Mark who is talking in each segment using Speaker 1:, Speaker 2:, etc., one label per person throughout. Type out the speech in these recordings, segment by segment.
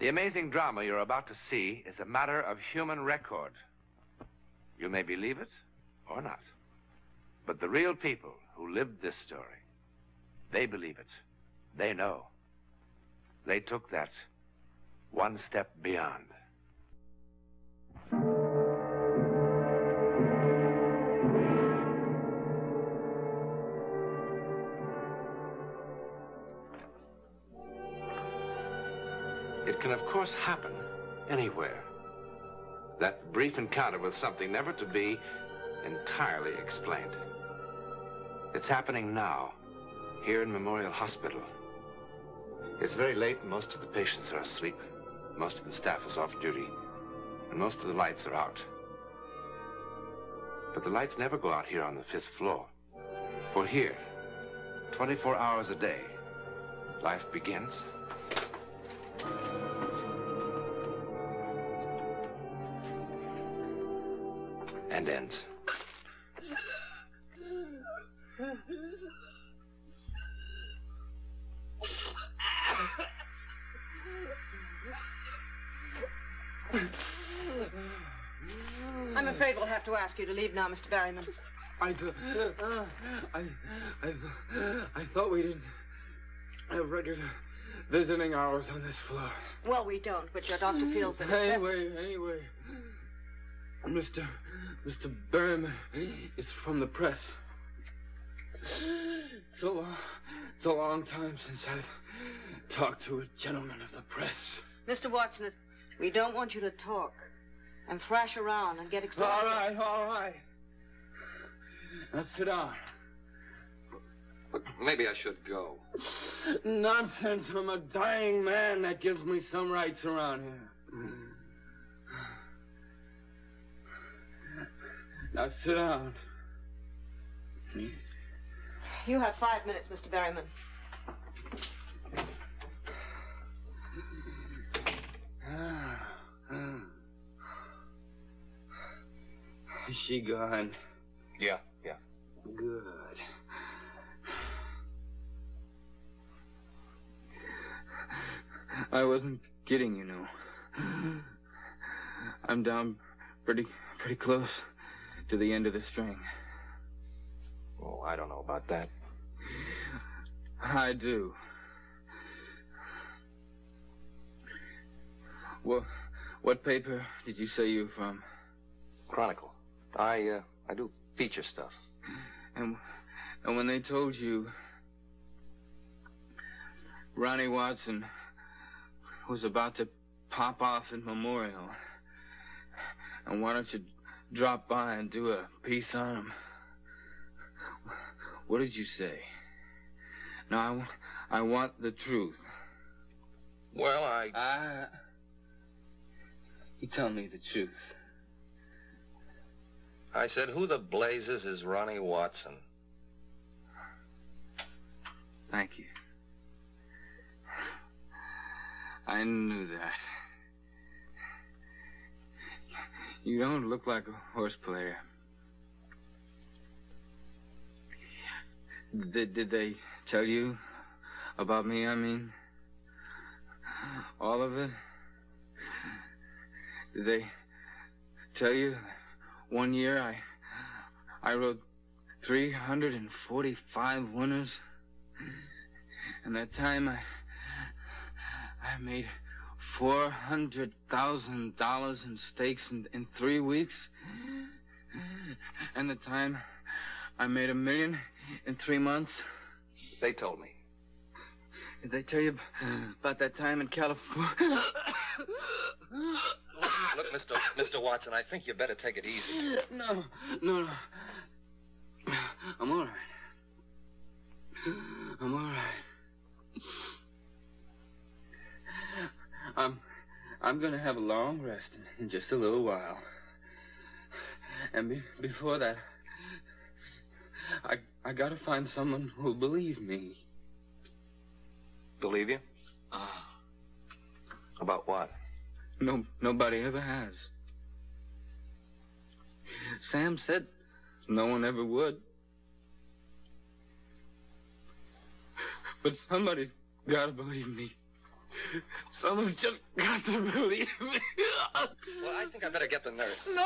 Speaker 1: The amazing drama you're about to see is a matter of human record. You may believe it or not. But the real people who lived this story, they believe it. They know. They took that one step beyond. It can, of course, happen anywhere. That brief encounter with something never to be entirely explained. It's happening now, here in Memorial Hospital. It's very late and most of the patients are asleep. Most of the staff is off duty, and most of the lights are out. But the lights never go out here on the 5th floor. For here, 24 hours a day, life begins and ends.
Speaker 2: I'm afraid we'll have to ask you to leave now, Mr. Berryman.
Speaker 3: I thought we didn't have regular visiting hours on this floor.
Speaker 2: Well, we don't, but your doctor feels that it's
Speaker 3: Anyway, Mr. Berryman is from the press. It's a long time since I've talked to a gentleman of the press.
Speaker 2: Mr. Watson, we don't want you to talk and thrash around and get exhausted.
Speaker 3: All right. Now sit down.
Speaker 1: Look, maybe I should go.
Speaker 3: Nonsense. I'm a dying man. That gives me some rights around here. Now sit down.
Speaker 2: You have 5 minutes, Mr. Berryman.
Speaker 3: Is she gone?
Speaker 1: Yeah.
Speaker 3: Good. I wasn't kidding, you know. I'm down pretty close to the end of the string.
Speaker 1: Oh, I don't know about that.
Speaker 3: I do. Well, what paper did you say you were from?
Speaker 1: Chronicle. I do feature stuff.
Speaker 3: And when they told you Ronnie Watson was about to pop off in Memorial, and why don't you drop by and do a piece on him? What did you say? No, I want the truth.
Speaker 1: Well,
Speaker 3: You tell me the truth.
Speaker 4: I said, who the blazes is Ronnie Watson?
Speaker 3: Thank you. I knew that. You don't look like a horse player. Did they tell you about me, I mean? All of it? Did they tell you one year I wrote 345 winners? And that time I made $400,000 in stakes in 3 weeks. And the time I made $1 million in 3 months.
Speaker 1: they told me.
Speaker 3: Did they tell you about that time in California?
Speaker 4: Look, Mr. Watson, I think you better take it easy.
Speaker 3: No. I'm all right. I'm gonna have a long rest in just a little while. And before that, I gotta find someone who'll believe me.
Speaker 4: Believe you? About what?
Speaker 3: Nobody ever has. Sam said no one ever would. But somebody's gotta believe me. Someone's just got to believe me.
Speaker 4: Well, I think I better get the nurse.
Speaker 3: No.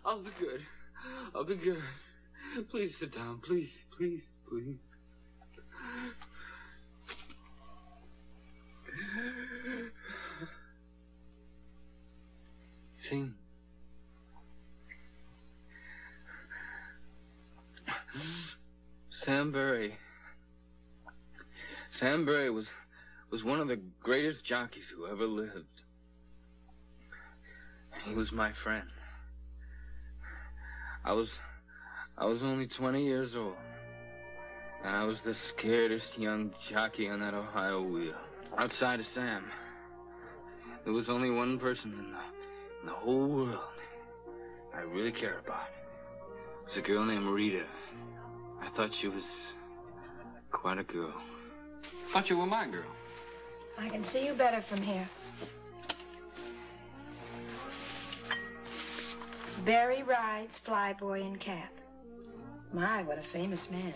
Speaker 3: I'll be good. I'll be good. Please sit down. Please. See? Sam Berry was one of the greatest jockeys who ever lived. He was my friend. I was only 20 years old, and I was the scaredest young jockey on that Ohio wheel. Outside of Sam, there was only one person in the whole world I really cared about. It was a girl named Rita. I thought she was quite a girl. Thought you were my girl.
Speaker 5: I can see you better from here. Barry rides Flyboy in cap. My, what a famous man.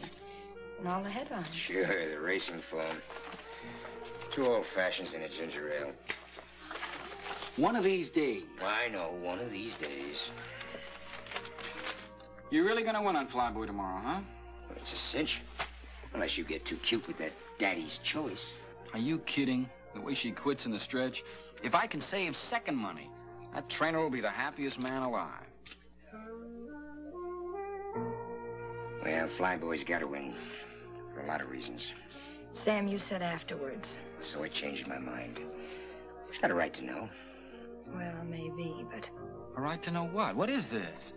Speaker 5: And all the headlines.
Speaker 6: Sure, the racing form. 2 old fashions and a ginger ale.
Speaker 7: One of these days.
Speaker 6: I know, one of these days.
Speaker 7: You're really gonna win on Flyboy tomorrow, huh?
Speaker 6: Well, it's a cinch. Unless you get too cute with that daddy's choice.
Speaker 7: Are you kidding? The way she quits in the stretch. If I can save second money, that trainer will be the happiest man alive.
Speaker 6: Well, Flyboy's got to win. For a lot of reasons.
Speaker 5: Sam, you said afterwards.
Speaker 6: So I changed my mind. She's got a right to know.
Speaker 5: Well, maybe, but...
Speaker 7: A right to know what? What is this?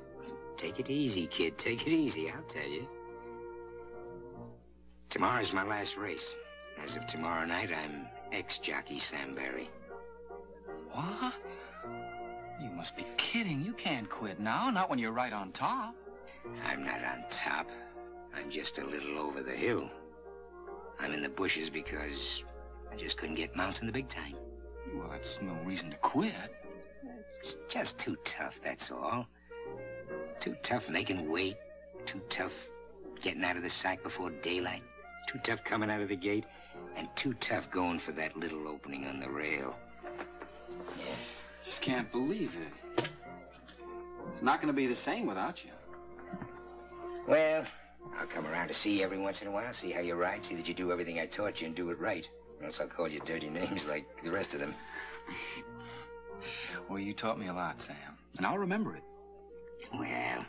Speaker 6: Take it easy, kid. Take it easy, I'll tell you. Tomorrow's my last race. As of tomorrow night, I'm ex-jockey Sam Berry.
Speaker 7: What? You must be kidding. You can't quit now, not when you're right on top.
Speaker 6: I'm not on top. I'm just a little over the hill. I'm in the bushes because I just couldn't get mounts in the big time.
Speaker 7: Well, that's no reason to quit.
Speaker 6: It's just too tough, that's all. Too tough making weight. Too tough getting out of the sack before daylight. Too tough coming out of the gate. And too tough going for that little opening on the rail. Yeah.
Speaker 7: Just can't believe it. It's not going to be the same without you.
Speaker 6: Well, I'll come around to see you every once in a while, see how you ride, see that you do everything I taught you and do it right. Or else I'll call you dirty names like the rest of them.
Speaker 7: Well, you taught me a lot, Sam, and I'll remember it.
Speaker 6: Well,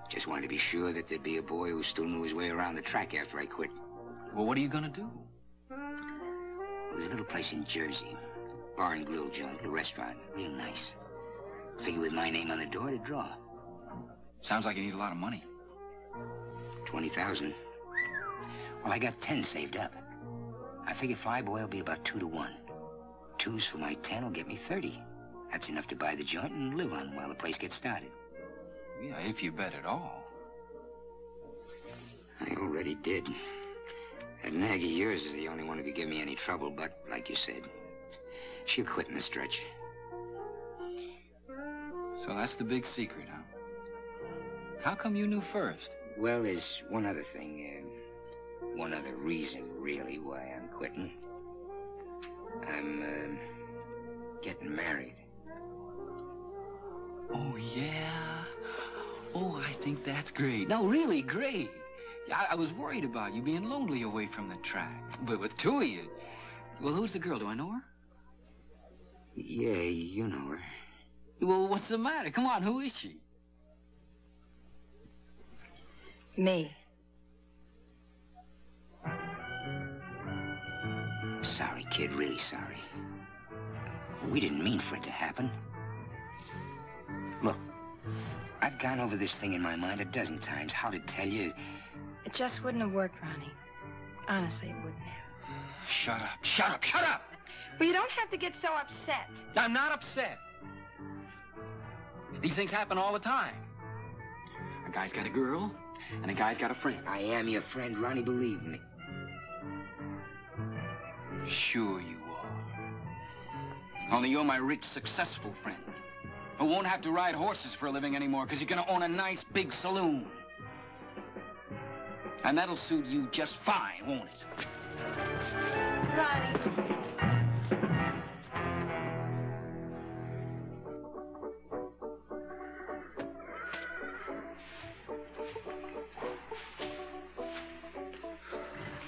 Speaker 6: just wanted to be sure that there'd be a boy who still knew his way around the track after I quit.
Speaker 7: Well, what are you going to do?
Speaker 6: Well, there's a little place in Jersey. Bar and grill joint, a restaurant, real nice. Figure with my name on the door to draw.
Speaker 7: Sounds like you need a lot of money.
Speaker 6: 20,000. Well, I got 10 saved up. I figure Flyboy will be about 2 to 1. 2s for my 10 will get me 30. That's enough to buy the joint and live on while the place gets started.
Speaker 7: Yeah, if you bet at all.
Speaker 6: I already did. That nag of yours is the only one who could give me any trouble, but like you said, she'll quit in the stretch.
Speaker 7: So that's the big secret, huh? How come you knew first?
Speaker 6: Well, there's one other thing, one other reason, really, why I'm quitting. I'm, getting married.
Speaker 7: Oh, yeah? Oh, I think that's great. No, really great. I was worried about you being lonely away from the track. But with 2 of you... Well, who's the girl? Do I know her?
Speaker 6: Yeah, you know her.
Speaker 7: Well, what's the matter? Come on, who is she?
Speaker 5: Me.
Speaker 6: Sorry, kid, really sorry. We didn't mean for it to happen. Look, I've gone over this thing in my mind a dozen times, how to tell you.
Speaker 5: It just wouldn't have worked, Ronnie. Honestly, it wouldn't have.
Speaker 7: Shut up, shut up, shut up!
Speaker 5: Well, you don't have to get so upset.
Speaker 7: I'm not upset. These things happen all the time. A guy's got a girl, and a guy's got a friend.
Speaker 6: I am your friend, Ronnie, believe me.
Speaker 7: Sure you are. Only you're my rich, successful friend who won't have to ride horses for a living anymore because you're going to own a nice, big saloon. And that'll suit you just fine, won't it?
Speaker 5: Ronnie.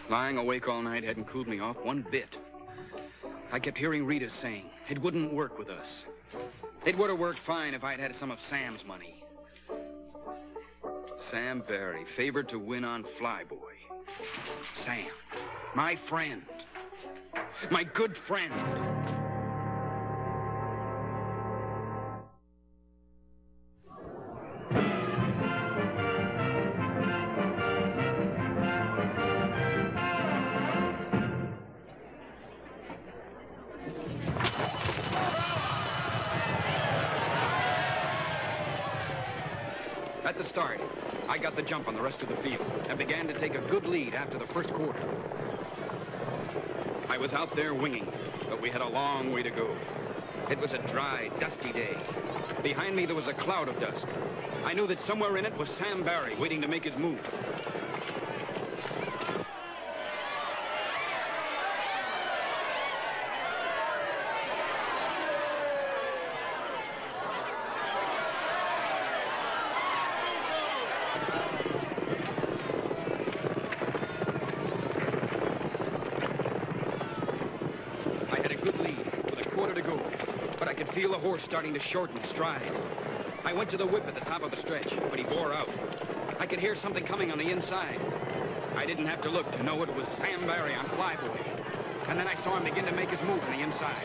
Speaker 8: Lying awake all night hadn't cooled me off one bit. I kept hearing Rita saying it wouldn't work with us. It would have worked fine if I'd had some of Sam's money. Sam Barry, favored to win on Flyboy. Sam, my friend. My good friend. At the start, I got the jump on the rest of the field and began to take a good lead after the first quarter. I was out there winging, but we had a long way to go. It was a dry, dusty day. Behind me, there was a cloud of dust. I knew that somewhere in it was Sam Barry waiting to make his move. Feel the horse starting to shorten its stride. I went to the whip at the top of the stretch, but he bore out. I could hear something coming on the inside. I didn't have to look to know it was Sam Barry on Flyboy. And then I saw him begin to make his move on the inside.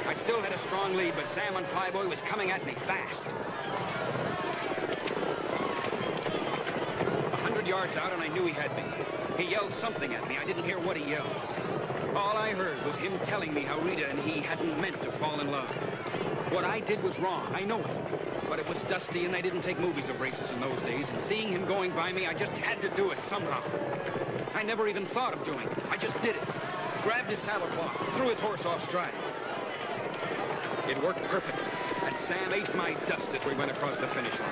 Speaker 8: I still had a strong lead, but Sam on Flyboy was coming at me fast. 100 yards out, and I knew he had me. He yelled something at me. I didn't hear what he yelled. All I heard was him telling me how Rita and he hadn't meant to fall in love. What I did was wrong, I know it. But it was dusty and they didn't take movies of races in those days, and seeing him going by me, I just had to do it somehow. I never even thought of doing it. I just did it. Grabbed his saddle cloth, threw his horse off stride. It worked perfectly, and Sam ate my dust as we went across the finish line.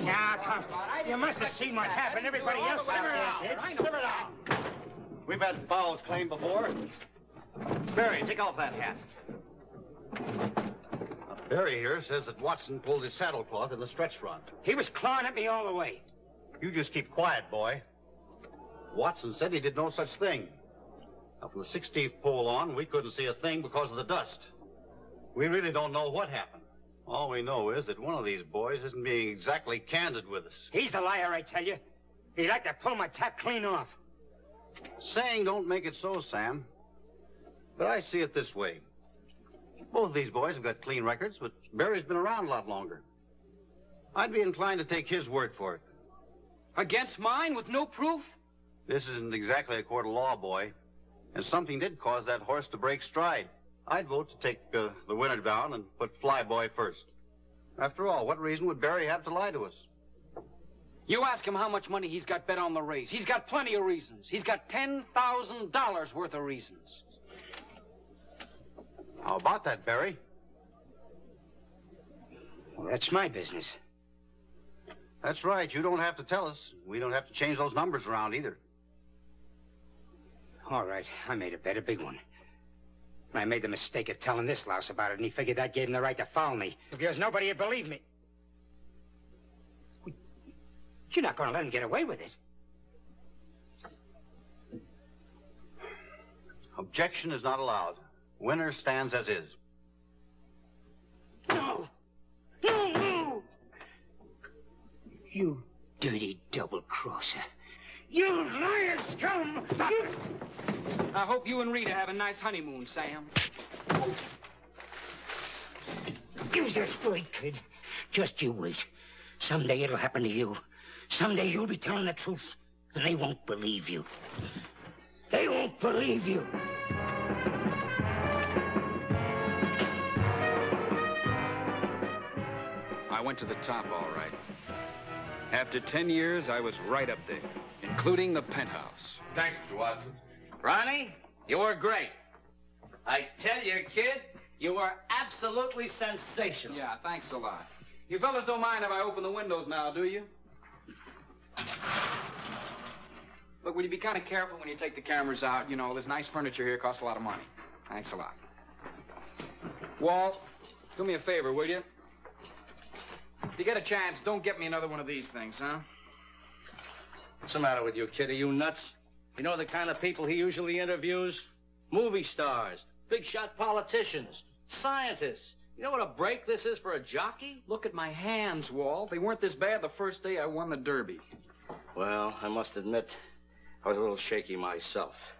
Speaker 6: Now, come. You must have seen what happened. Everybody else out there did.
Speaker 9: Simmer down. We've had fouls claimed before. Barry, take off that hat. Barry here says that Watson pulled his saddlecloth in the stretch run.
Speaker 6: He was clawing at me all the way.
Speaker 9: You just keep quiet, boy. Watson said he did no such thing. Now, from the 16th pole on, we couldn't see a thing because of the dust. We really don't know what happened. All we know is that one of these boys isn't being exactly candid with us.
Speaker 6: He's the liar, I tell you. He'd like to pull my top clean off.
Speaker 9: Saying don't make it so, Sam. But I see it this way. Both of these boys have got clean records, but Barry's been around a lot longer. I'd be inclined to take his word for it.
Speaker 8: Against mine with no proof?
Speaker 9: This isn't exactly a court of law, boy. And something did cause that horse to break stride. I'd vote to take the winner down and put Flyboy first. After all, what reason would Barry have to lie to us?
Speaker 8: You ask him how much money he's got bet on the race. He's got plenty of reasons. He's got $10,000 worth of reasons.
Speaker 9: How about that, Barry?
Speaker 6: Well, that's my business.
Speaker 9: That's right. You don't have to tell us. We don't have to change those numbers around either.
Speaker 6: All right, I made a bet, a big one. I made the mistake of telling this louse about it, and he figured that gave him the right to foul me, because nobody would believe me. You're not going to let him get away with it.
Speaker 9: Objection is not allowed. Winner stands as is.
Speaker 6: No! No, no! You dirty double-crosser. You liar scum!
Speaker 8: Stop it! I hope you and Rita have a nice honeymoon, Sam.
Speaker 6: You just wait, kid. Just you wait. Someday it'll happen to you. Someday you'll be telling the truth, and they won't believe you. They won't believe you.
Speaker 8: I went to the top, all right. After 10 years, I was right up there, including the penthouse.
Speaker 1: Thanks, Mr. Watson.
Speaker 10: Ronnie, you were great. I tell you, kid, you were absolutely sensational.
Speaker 8: Yeah, thanks a lot. You fellas don't mind if I open the windows now, do you? Look, will you be kind of careful when you take the cameras out? You know, this nice furniture here costs a lot of money. Thanks a lot. Walt, do me a favor, will you? If you get a chance, don't get me another one of these things, huh?
Speaker 9: What's the matter with you, kid? Are you nuts? You know the kind of people he usually interviews? Movie stars, big shot politicians, scientists. You know what a break this is for a jockey?
Speaker 8: Look at my hands, Walt. They weren't this bad the first day I won the Derby.
Speaker 9: Well, I must admit, I was a little shaky myself.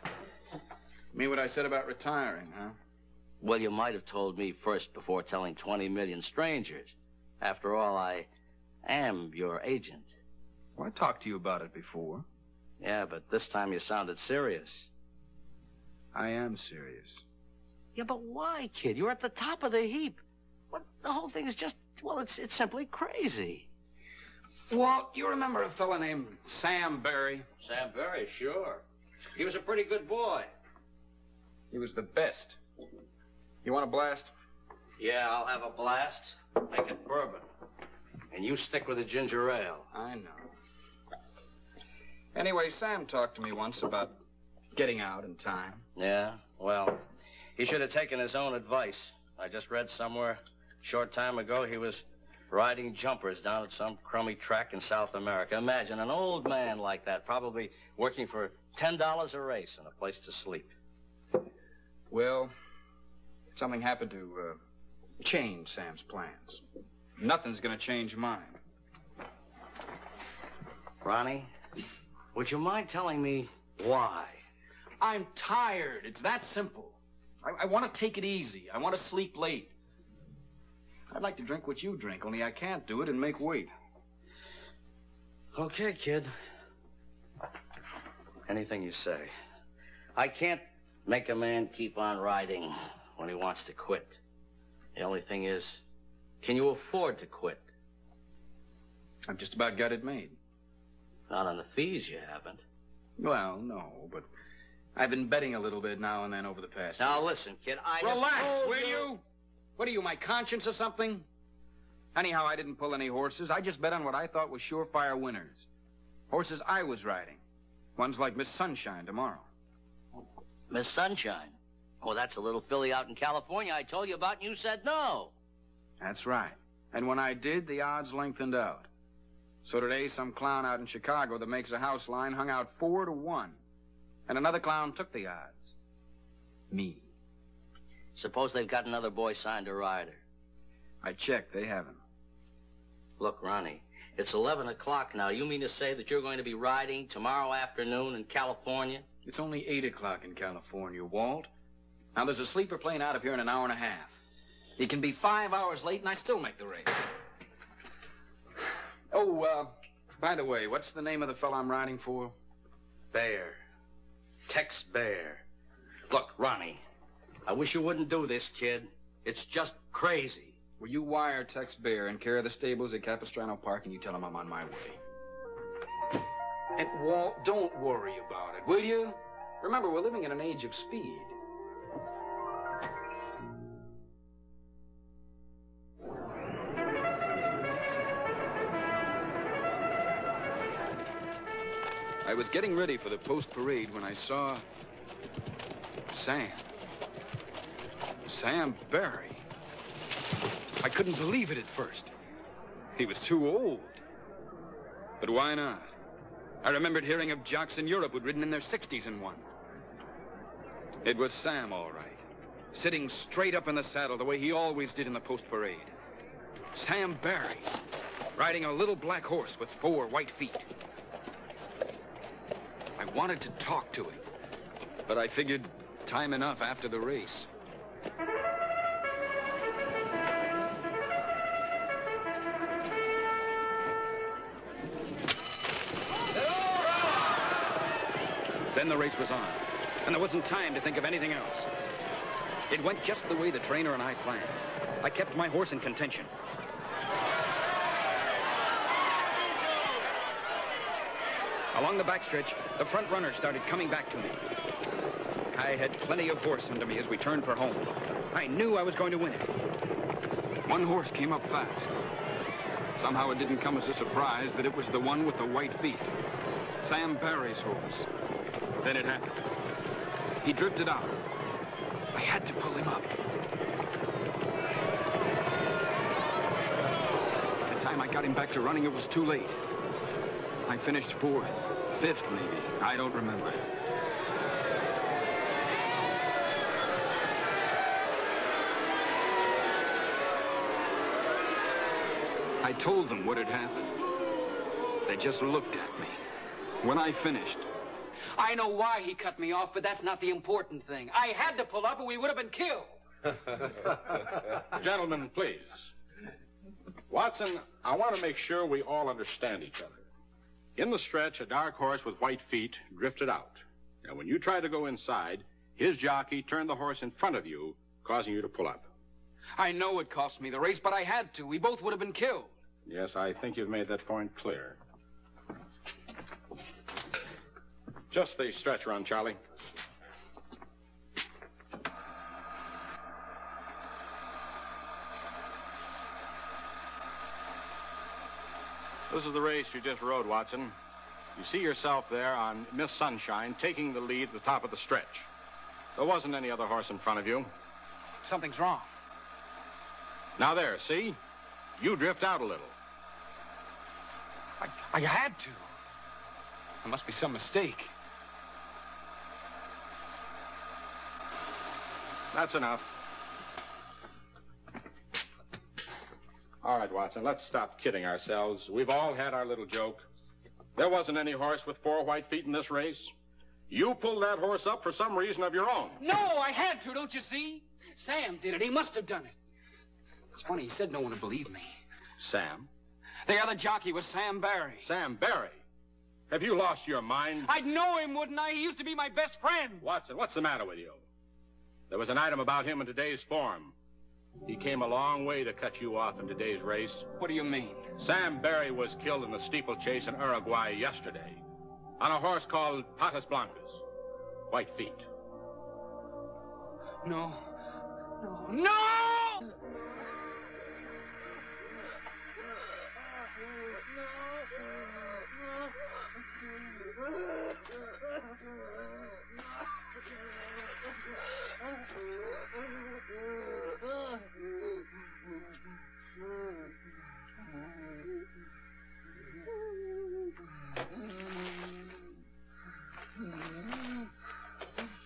Speaker 8: Mean what I said about retiring, huh?
Speaker 9: Well, you might have told me first before telling 20 million strangers. After all, I am your agent.
Speaker 8: Well, I talked to you about it before.
Speaker 9: Yeah, but this time you sounded serious.
Speaker 8: I am serious.
Speaker 9: Yeah, but why, kid? You're at the top of the heap. What? The whole thing is just, well, it's simply crazy.
Speaker 8: Walt, you remember a fella named Sam Barry?
Speaker 9: Sam Barry, sure. He was a pretty good boy.
Speaker 8: He was the best. You want a blast?
Speaker 9: Yeah, I'll have a blast. Make it bourbon. And you stick with the ginger ale.
Speaker 8: I know. Anyway, Sam talked to me once about getting out in time.
Speaker 9: Yeah? Well, he should have taken his own advice. I just read somewhere a short time ago he was riding jumpers down at some crummy track in South America. Imagine an old man like that, probably working for $10 a race and a place to sleep.
Speaker 8: Well, something happened to change Sam's plans. Nothing's gonna change mine.
Speaker 9: Ronnie, would you mind telling me why?
Speaker 8: I'm tired. It's that simple. I want to take it easy. I want to sleep late. I'd like to drink what you drink, only I can't do it and make weight.
Speaker 9: Okay, kid. Anything you say. I can't make a man keep on riding when he wants to quit. The only thing is, can you afford to quit?
Speaker 8: I've just about got it made.
Speaker 9: Not on the fees, you haven't.
Speaker 8: Well, no, but I've been betting a little bit now and then over the past
Speaker 9: Now,
Speaker 8: year.
Speaker 9: listen, kid,
Speaker 8: Relax, will you? What are you, my conscience or something? Anyhow, I didn't pull any horses. I just bet on what I thought was surefire winners. Horses I was riding. Ones like Miss Sunshine tomorrow.
Speaker 9: Miss Sunshine? Oh, that's a little filly out in California I told you about, and you said no.
Speaker 8: That's right. And when I did, the odds lengthened out. So today, some clown out in Chicago that makes a house line hung out 4-1. And another clown took the odds. Me.
Speaker 9: Suppose they've got another boy signed to ride her.
Speaker 8: I checked. They haven't.
Speaker 9: Look, Ronnie, it's 11 o'clock now. You mean to say that you're going to be riding tomorrow afternoon in California?
Speaker 8: It's only 8 o'clock in California, Walt. Now, there's a sleeper plane out of here in an hour and a half. He can be 5 hours late, and I still make the race. Oh, by the way, what's the name of the fellow I'm riding for?
Speaker 9: Bear. Tex Bear. Look, Ronnie, I wish you wouldn't do this, kid. It's just crazy.
Speaker 8: Will you wire Tex Bear and care of the stables at Capistrano Park, and you tell him I'm on my way? And, Walt, don't worry about it, will you? Remember, we're living in an age of speed. I was getting ready for the post-parade when I saw Sam. Sam Barry. I couldn't believe it at first. He was too old. But why not? I remembered hearing of jocks in Europe who'd ridden in their 60s and won. It was Sam, all right. Sitting straight up in the saddle the way he always did in the post-parade. Sam Barry, riding a little black horse with 4 white feet. I wanted to talk to him, but I figured time enough after the race. Then the race was on, and there wasn't time to think of anything else. It went just the way the trainer and I planned. I kept my horse in contention. Along the backstretch, the front runner started coming back to me. I had plenty of horse under me as we turned for home. I knew I was going to win it. One horse came up fast. Somehow it didn't come as a surprise that it was the one with the white feet. Sam Barry's horse. Then it happened. He drifted out. I had to pull him up. By the time I got him back to running, it was too late. I finished 4th, 5th maybe. I don't remember. I told them what had happened. They just looked at me. When I finished...
Speaker 7: I know why he cut me off, but that's not the important thing. I had to pull up or we would have been killed.
Speaker 11: Gentlemen, please. Watson, I want to make sure we all understand each other. In the stretch, a dark horse with white feet drifted out. And when you tried to go inside, his jockey turned the horse in front of you, causing you to pull up.
Speaker 8: I know it cost me the race, but I had to. We both would have been killed.
Speaker 11: Yes, I think you've made that point clear. Just the stretch run, Charlie. This is the race you just rode, Watson. You see yourself there on Miss Sunshine taking the lead at the top of the stretch. There wasn't any other horse in front of you.
Speaker 8: Something's wrong.
Speaker 11: Now there, see? You drift out a little.
Speaker 8: I had to. There must be some mistake.
Speaker 11: That's enough. All right, Watson, let's stop kidding ourselves. We've all had our little joke. There wasn't any horse with 4 white feet in this race. You pulled that horse up for some reason of your own.
Speaker 7: No, I had to, don't you see? Sam did it. He must have done it. It's funny, he said no one would believe me.
Speaker 11: Sam?
Speaker 8: The other jockey was Sam Barry.
Speaker 11: Sam Barry? Have you lost your mind?
Speaker 8: I'd know him, wouldn't I? He used to be my best friend.
Speaker 11: Watson, what's the matter with you? There was an item about him in today's form. He came a long way to cut you off in today's race.
Speaker 8: What do you mean?
Speaker 11: Sam Barry was killed in the steeplechase in Uruguay yesterday on a horse called Patas Blancas. White feet.
Speaker 8: No. No!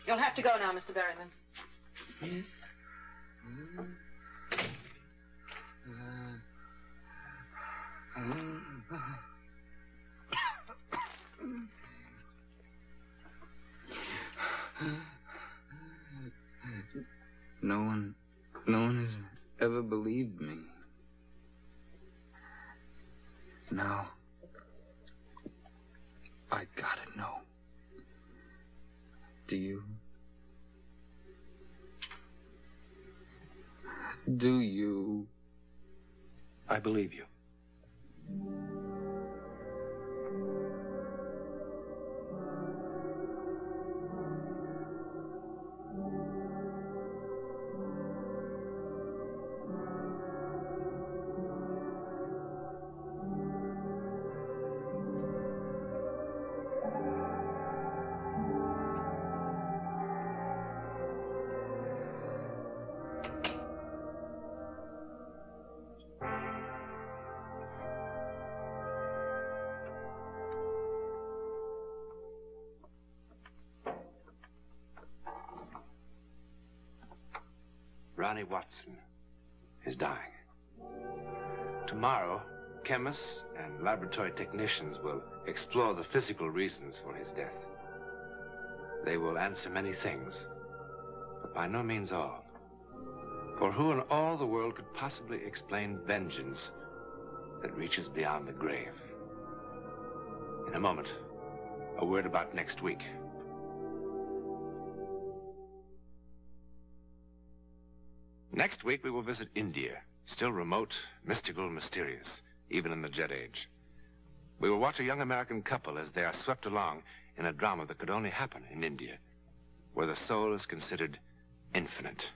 Speaker 2: You'll have to go now, Mr. Berryman.
Speaker 3: No one has ever believed me. Now, I gotta know. Do you? Do you?
Speaker 1: I believe you. Ronnie Watson is dying. Tomorrow, chemists and laboratory technicians will explore the physical reasons for his death. They will answer many things, but by no means all. For who in all the world could possibly explain vengeance that reaches beyond the grave? In a moment, a word about next week. Next week, we will visit India, still remote, mystical, mysterious, even in the Jet Age. We will watch a young American couple as they are swept along in a drama that could only happen in India, where the soul is considered infinite.